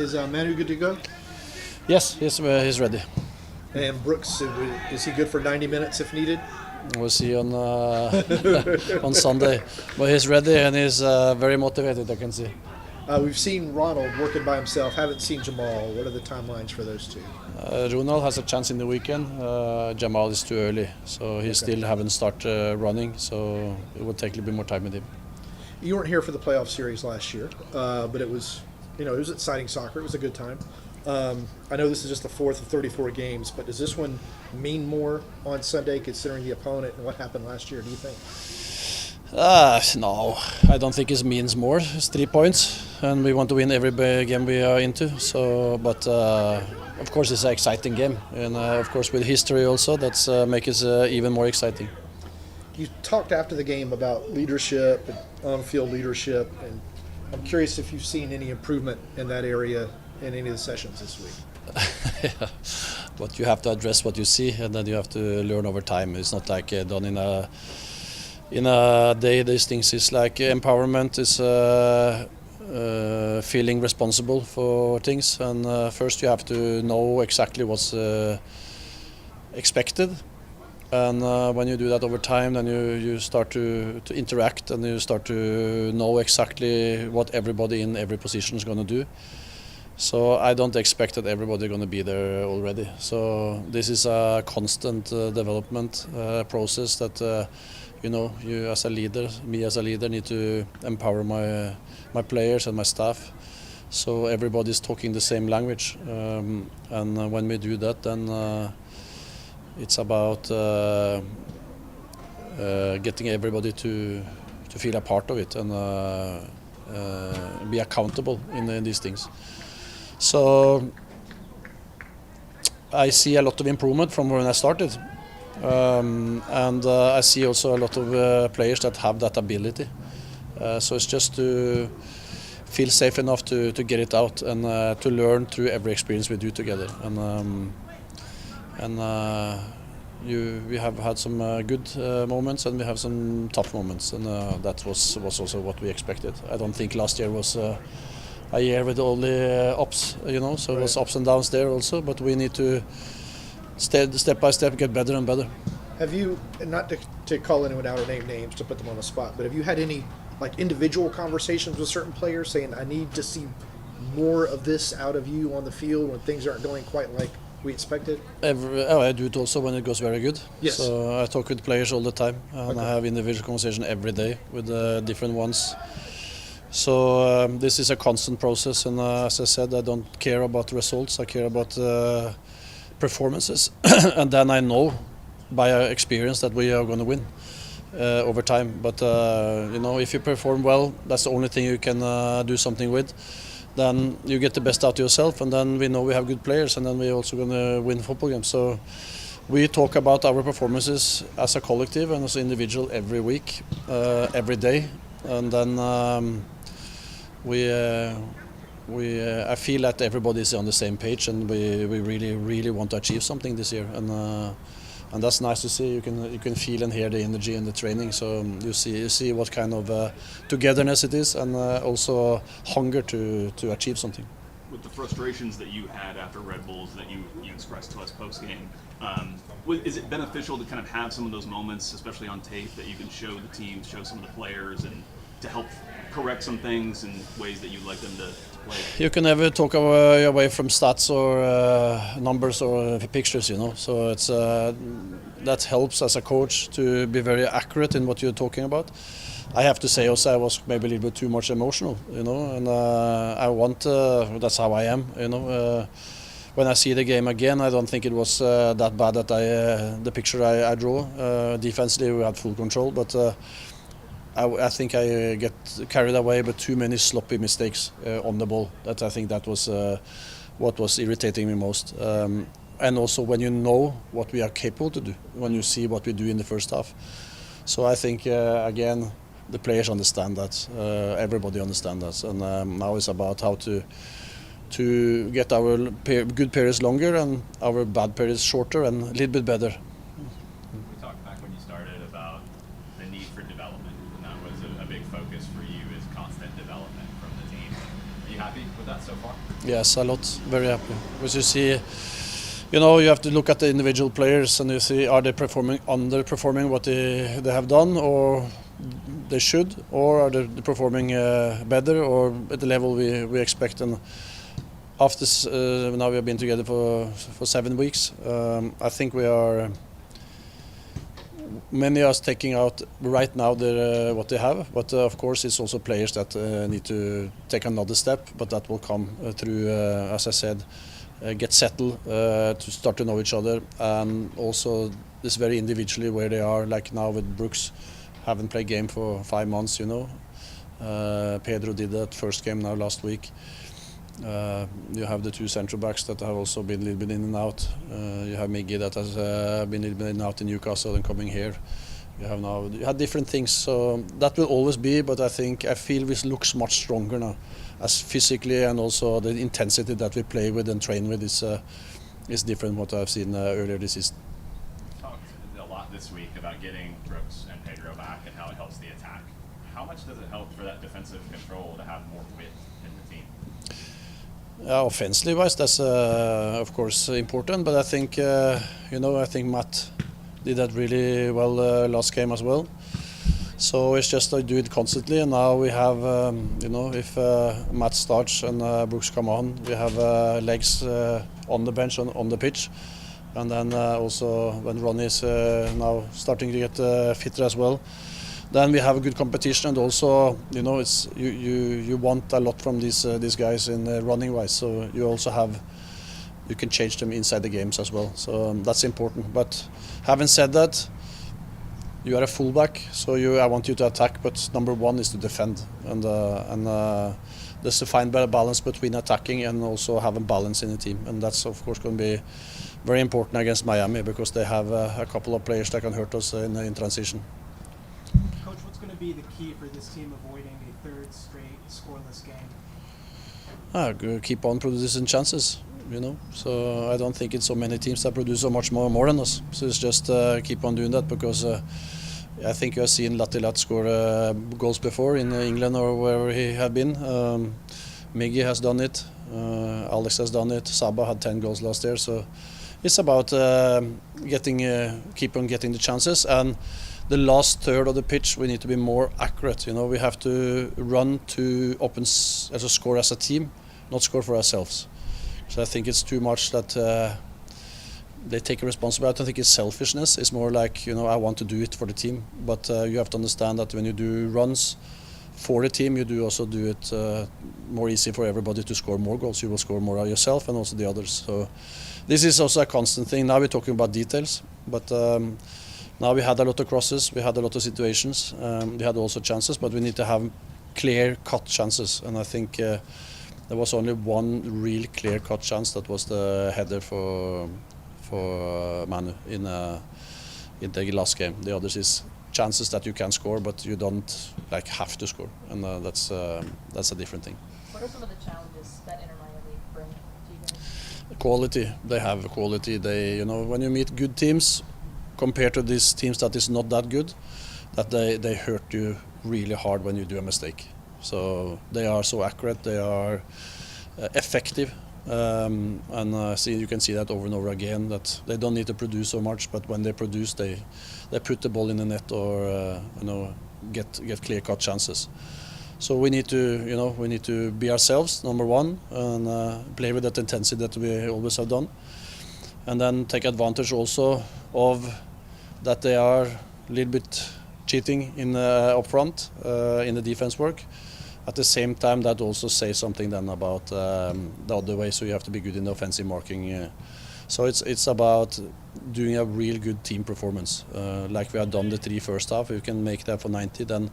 Is Manu good to go? Yes, he's ready. And Brooks, is he good for 90 minutes if needed? We'll see on on Sunday. But he's ready and he's very motivated, I can see. We've seen Ronald working by himself. Haven't seen Jamal. What are the timelines for those two? Ronald has a chance in the weekend. Jamal is too early, so he still haven't started running. So it will take a little bit more time with him. You weren't here for the playoff series last year, but it was exciting soccer. It was a good time. I know this is just the fourth of 34 games, but does this one mean more on Sunday considering the opponent and what happened last year, do you think? No, I don't think it means more. It's 3 points, and we want to win every game we are into. So, but of course, it's an exciting game, and of course, with history also, that's makes it even more exciting. You talked after the game about leadership and on-field leadership, and I'm curious if you've seen any improvement in that area in any of the sessions this week. Yeah. But you have to address what you see, and then you have to learn over time. It's not like done in a day. These things is like empowerment is feeling responsible for things, and first you have to know exactly what's expected. And when you do that over time, then you start to interact, and you start to know exactly what everybody in every position is going to do. So I don't expect that everybody is going to be there already. So this is a constant development process that you as a leader, me as a leader, need to empower my players and my staff. So everybody is talking the same language, and when we do that, then it's about getting everybody to feel a part of it and be accountable in these things. So I see a lot of improvement from when I started, and I see also a lot of players that have that ability. So it's just to feel safe enough to get it out and to learn through every experience we do together. We have had some good moments, and we have some tough moments, and that was also what we expected. I don't think last year was a year with only ups, so it was ups and downs there also, but we need to step by step get better and better. Have you, not to call anyone out or name names to put them on the spot, but have you had any individual conversations with certain players saying, I need to see more of this out of you on the field when things aren't going quite like we expected? I do it also when it goes very good. Yes. So I talk with players all the time, and Okay. I have individual conversation every day with different ones. So this is a constant process, and as I said, I don't care about results. I care about performances, and then I know by experience that we are going to win over time. But if you perform well, that's the only thing you can do something with. Then you get the best out of yourself, and then we know we have good players, and then we're also going to win football games. So we talk about our performances as a collective and as an individual every week, every day, and then I feel that everybody is on the same page, and we really want to achieve something this year, and that's nice to see. You can feel and hear the energy in the training. So you see what kind of togetherness it is, and also hunger to achieve something. With the frustrations that you had after Red Bulls that you expressed to us post game, is it beneficial to kind of have some of those moments, especially on tape, that you can show the team, show some of the players, and to help correct some things in ways that you'd like them to play? You can never talk away from stats or numbers or pictures, So it's that helps as a coach to be very accurate in what you're talking about. I have to say also I was maybe a little bit too much emotional, and I want that's how I am, When I see the game again, I don't think it was that bad that the picture I draw. Defensively, we had full control, but I think I get carried away with too many sloppy mistakes on the ball. I think that was what was irritating me most. And also when you know what we are capable to do, when you see what we do in the first half. So I think, again, the players understand that, everybody understands that. And now it's about how to get our good periods longer and our bad periods shorter and a little bit better. We talked back when you started about the need for development, and that was a big focus for you, is constant development from the team. Are you happy with that so far? Yes, a lot. Very happy. Because you see, you have to look at the individual players and you see, are they underperforming what they have done, or they should, or are they performing better or at the level we expect. And after now we have been together for 7 weeks, I think we are. Many are taking out right now what they have, but of course it's also players that need to take another step, but that will come through, as I said, get settled, to start to know each other, and also this very individually where they are, like now with Brooks, haven't played game for 5 months, Pedro did that first game now last week. You have the two central backs that have also been a little bit in and out. You have Miggy that has been a little bit in and out in Newcastle and coming here. You have different things, so that will always be, but I feel this looks much stronger now, as physically, and also the intensity that we play with and train with is different what I've seen earlier this season. You talked a lot this week about getting Brooks and Pedro back and how it helps the attack. How much does it help for that defensive control to have more width in the team? Offensively wise, that's of course important, but I think I think Matt did that really well last game as well. So it's just to do it constantly, and now we have if Matt starts and Brooks come on, we have legs on the bench on the pitch, and then also when Ronny is now starting to get fitter as well, then we have a good competition, and also it's you want a lot from these guys in running wise, so you can change them inside the games as well, so that's important. But having said that, you are a fullback, so I want you to attack, but number one is to defend, and there's to find a balance between attacking and also having balance in the team, and that's of course going to be very important against Miami, because they have a couple of players that can hurt us in transition. Coach, what's going to be the key for this team avoiding a third straight scoreless game? Keep on producing chances, So I don't think it's so many teams that produce so much more than us. So it's just keep on doing that, because I think you have seen Lat score goals before in England or wherever he had been. Miggy has done it. Alex has done it. Saba had 10 goals last year. So it's about keep on getting the chances, and the last third of the pitch we need to be more accurate. We have to run to open as a score as a team, not score for ourselves. So I think it's too much that they take a responsibility. I don't think it's selfishness. It's more like, I want to do it for the team. But you have to understand that when you do runs for the team, you do also do it more easy for everybody to score more goals. You will score more yourself and also the others. So this is also a constant thing. Now we're talking about details, but now we had a lot of crosses, we had a lot of situations, we had also chances, but we need to have clear-cut chances. And I think there was only one real clear-cut chance. That was the header for Manu in the last game. The others is chances that you can score, but you don't have to score, and that's a different thing. What are some of the challenges that Inter Miami bring to you guys? Quality. They have quality. They, when you meet good teams, compared to these teams that is not that good, that they hurt you really hard when you do a mistake. So they are so accurate, they are effective, and you can see that over and over again, that they don't need to produce so much, but when they produce, they put the ball in the net or get clear-cut chances. So we need to be ourselves, number one, and play with that intensity that we always have done, and then take advantage also of that they are a little bit cheating in up front in the defense work. At the same time, that also says something then about the other way, so you have to be good in the offensive marking. So it's about doing a real good team performance, like we have done the 3 first half. If you can make that for 90, then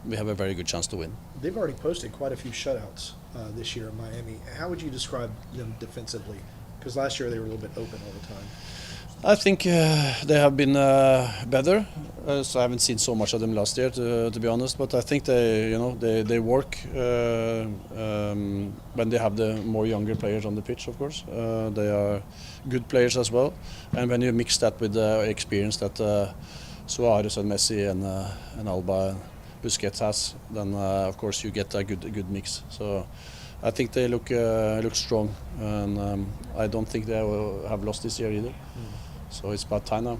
we have a very good chance to win. They've already posted quite a few shutouts this year in Miami. How would you describe them defensively? Because last year they were a little bit open all the time. I think they have been better. So I haven't seen so much of them last year, to be honest. But I think they work when they have the more younger players on the pitch. Of course, they are good players as well. And when you mix that with the experience that Suarez and Messi and Alba and Busquets has, then of course you get a good mix. So I think they look strong, and I don't think they have lost this year either. So it's about time now.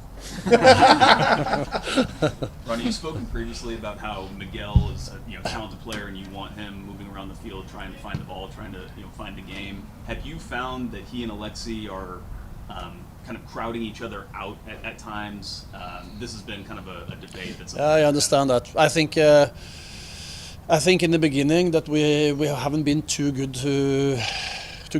Ronny, you've spoken previously about how Miguel is a talented player, and you want him moving around the field, trying to find the ball, trying to find the game. Have you found that he and Alexi are kind of crowding each other out at times? This has been kind of a debate. I understand that. I think in the beginning that we haven't been too good to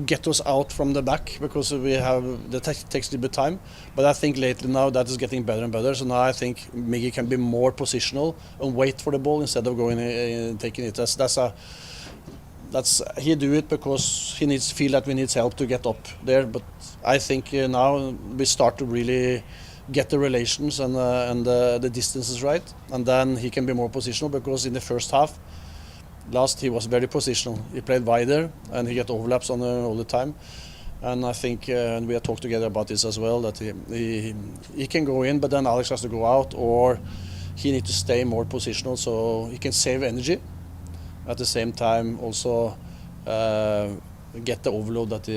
get us out from the back, because we have the takes a little bit time. But I think lately now that is getting better and better. So now I think Miggy can be more positional and wait for the ball instead of going and taking it. That's he do it because he feel that we need help to get up there. But I think now we start to really get the relations and the distances right, and then he can be more positional, because in the first half he was very positional. He played wider and he get overlaps all the time. And I think and we have talked together about this as well, that he can go in, but then Alex has to go out, or he needs to stay more positional so he can save energy. At the same time also get the overload that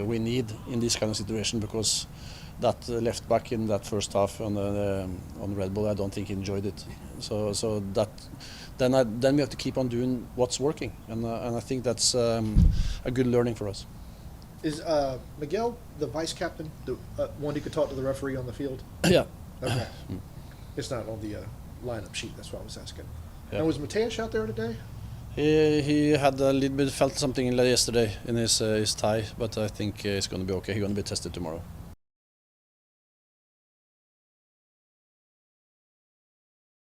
we need in this kind of situation, because that left back in that first half on Red Bull, I don't think he enjoyed it. So that then we have to keep on doing what's working, and I think that's a good learning for us. Is Miguel the vice captain, the one who could talk to the referee on the field? Yeah. Okay. It's not on the lineup sheet. That's what I was asking. Yeah. And was Mateus out there today? He had a little bit felt something yesterday in his thigh, but I think it's going to be okay. He's going to be tested tomorrow.